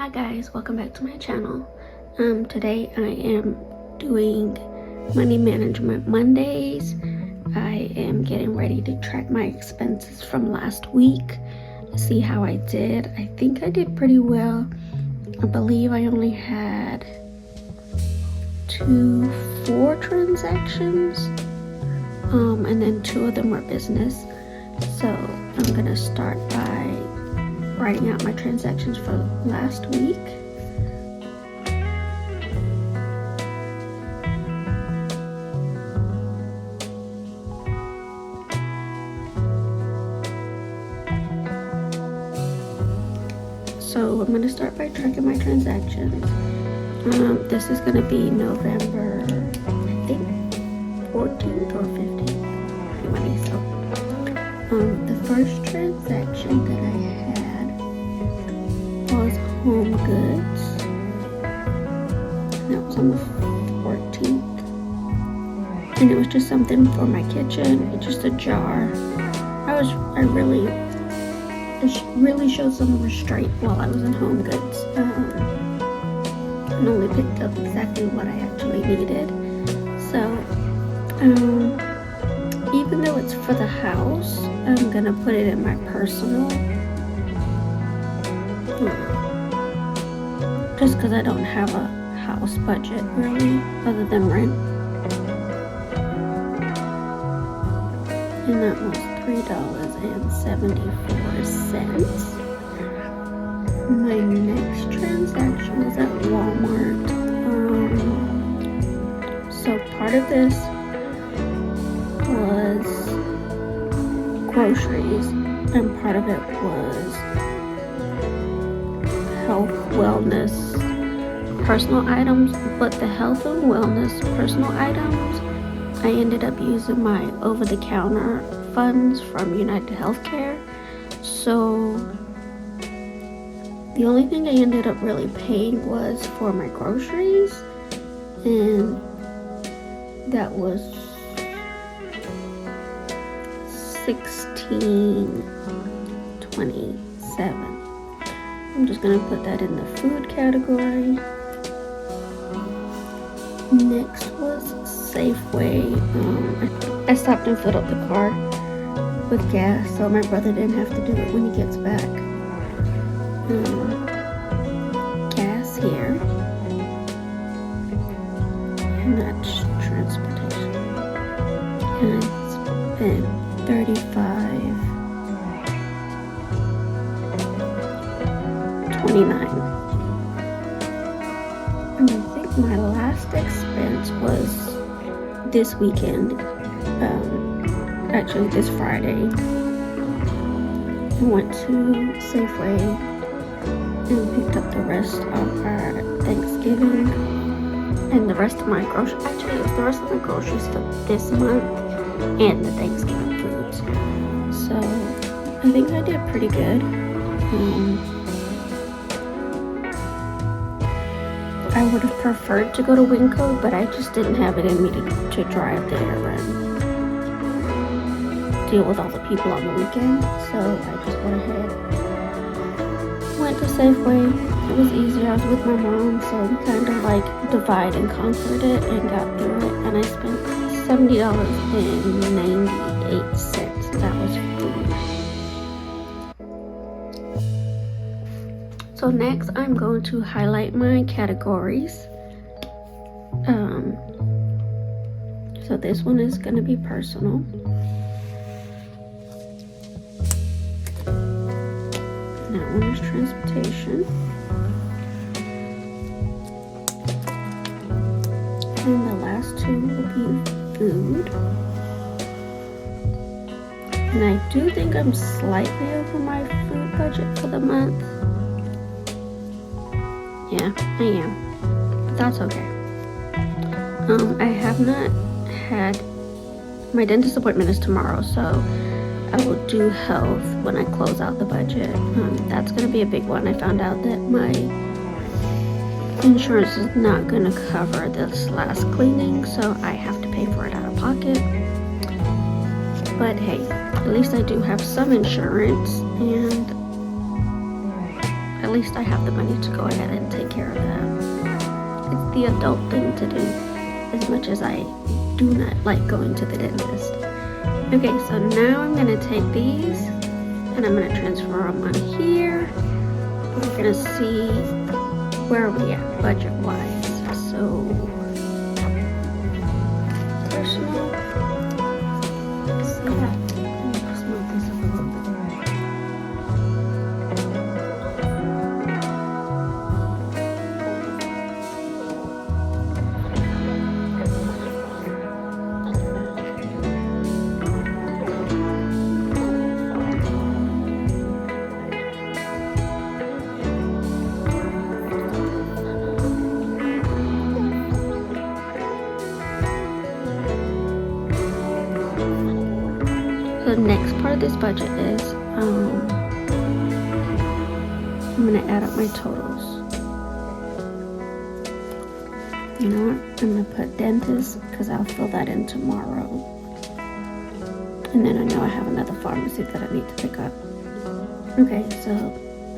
Hi guys, welcome back to my channel. Today I am doing Money Management Mondays. I am getting ready to track my expenses from last week, see how I did. I think I did pretty well. I believe I only had 4 transactions, and then 2 of them were business. So I'm gonna start by writing out my transactions for last week. So I'm going to start by tracking my transactions. This is going to be November, I think, 14th or 15th. Anyway, so the first transaction that I had was Home Goods. And that was on the 14th. And it was just something for my kitchen. It's just a jar. I really showed some restraint while I was in Home Goods, and only picked up exactly what I actually needed. So even though it's for the house, I'm gonna put it in my personal, just because I don't have a house budget really other than rent. And that was $3.74. My next transaction was at Walmart. So part of this was groceries and part of it was health, wellness, personal items. But the health and wellness personal items, I ended up using my over-the-counter funds from United Healthcare. So the only thing I ended up really paying was for my groceries, and that was $16.27. I'm just gonna put that in the food category. Next was Safeway. I stopped and filled up the car with gas, so my brother didn't have to do it when he gets back. Gas here, and that's transportation. And I spent $35.29. And I think my last expense was this weekend. Actually this Friday, I went to Safeway and picked up the rest of our Thanksgiving and the rest of my groceries. Actually, it was the rest of my groceries for this month and the Thanksgiving foods. So I think I did pretty good. I would have preferred to go to Winco, but I just didn't have it in me to drive there and deal with all the people on the weekend. So I just went ahead, went to Safeway. It was easier. I was with my mom, so we kind of like divide and conquered it and got through it. And I spent $70.98. That was food. So next I'm going to highlight my categories. So this one is going to be personal. That one is transportation. And the last 2 will be food. And I do think I'm slightly over my food budget for the month. Yeah, I am. But that's okay. I have not had... My dentist appointment is tomorrow, so I will do health when I close out the budget. That's going to be a big one. I found out that my insurance is not going to cover this last cleaning, so I have to pay for it out of pocket. But hey, at least I do have some insurance, and at at least I have the money to go ahead and take care of that. It's the adult thing to do, as much as I do not like going to the dentist. Okay, so now I'm gonna take these and I'm gonna transfer them on here. We're gonna see where are we at budget wise. So personal. Let's see that. Let me just move this up a little bit. The next part of this budget is I'm gonna add up my totals. You know what? I'm gonna put dentist because I'll fill that in tomorrow. And then I know I have another pharmacy that I need to pick up. Okay, so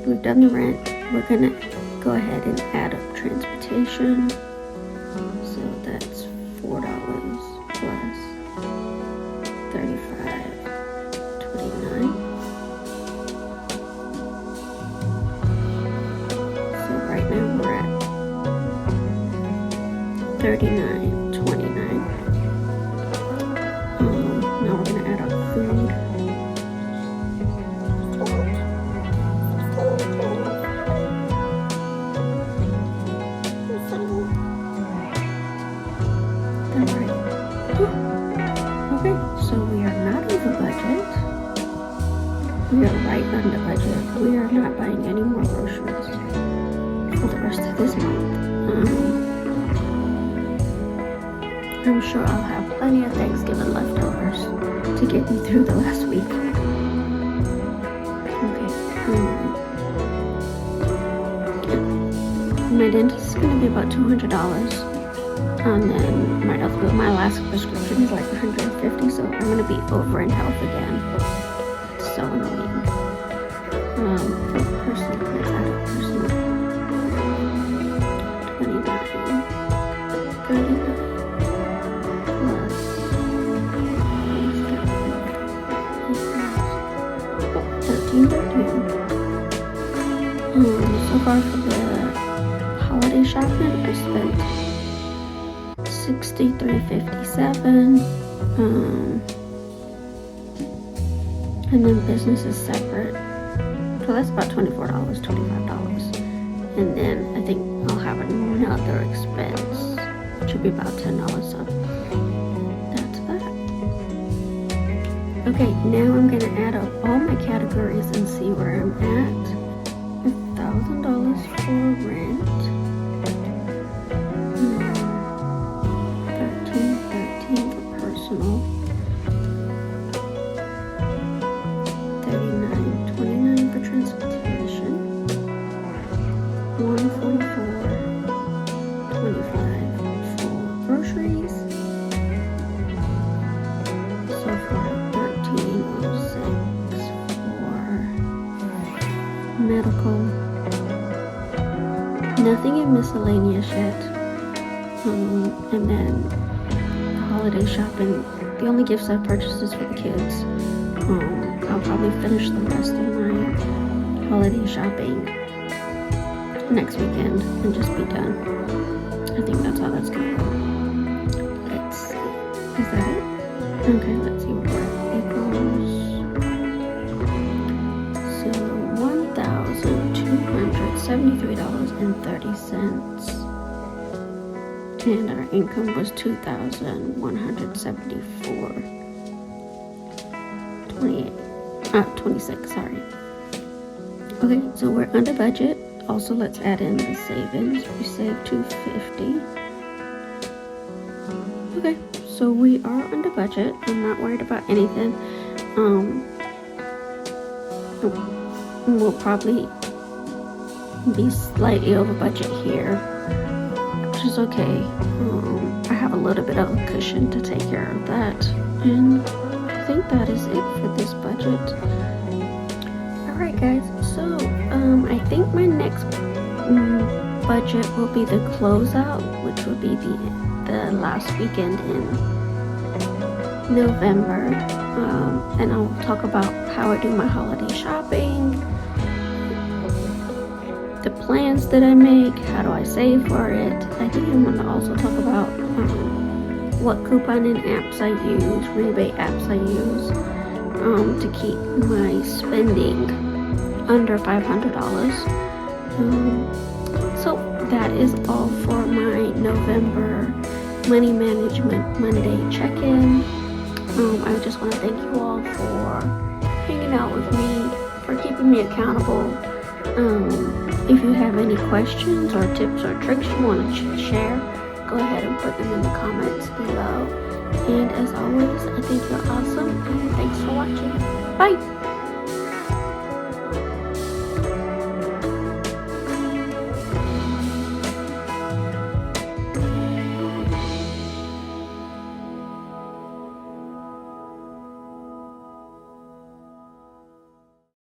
we've done the rent. We're gonna go ahead and add up transportation. So that's $4 plus 35. 29. So right now we're at 39.29. Now we're gonna add up food. Alright. Okay, so we are not over budget. We are right under budget. We are not buying any more groceries for the rest of this month. I'm sure I'll have plenty of Thanksgiving leftovers to get me through the last week. Okay. My dentist is going to be about $200. And then my last prescription is like $150, so I'm going to be over in health again. So annoying. Personal, let's add up personal. 29, 39 plus 13. So far for the holiday shopping, I spent $63.57. And then business is separate. So that's about $24, $25. And then I think I'll have another expense, which would be about $10. So that's that. Okay, now I'm gonna add up all my categories and see where I'm at. $1,000 for rent. 13 for personal. 39.29 for transportation. 144.25 for groceries. So far, 13.06 for medical. Nothing in miscellaneous yet. And then the holiday shopping. The only gifts I've purchased is for the kids. I'll probably finish the rest of my holiday shopping next weekend and just be done. I think that's how that's gonna go. Let's see. Is that it? Okay, let's see what we're at. Equals. So $1,273.30. And our income was $2,174.26, sorry. Okay, so we're under budget. Also, let's add in the savings. We saved $250. Okay, so we are under budget. I'm not worried about anything. We'll probably be slightly over budget here, which is okay. I have a little bit of a cushion to take care of that, and I think that is it for this budget. Alright guys, so I think my next budget will be the closeout, which will be the last weekend in November. And I'll talk about how I do my holiday shopping, the plans that I make, how do I save for it. I think I'm going to also talk about what couponing apps I use, rebate apps I use to keep my spending under $500. So that is all for my November Money Management Monday check-in. I just want to thank you all for hanging out with me, for keeping me accountable. If you have any questions or tips or tricks you want to share, go ahead and put them in the comments below. And as always, I think you're awesome, and thanks for watching. Bye!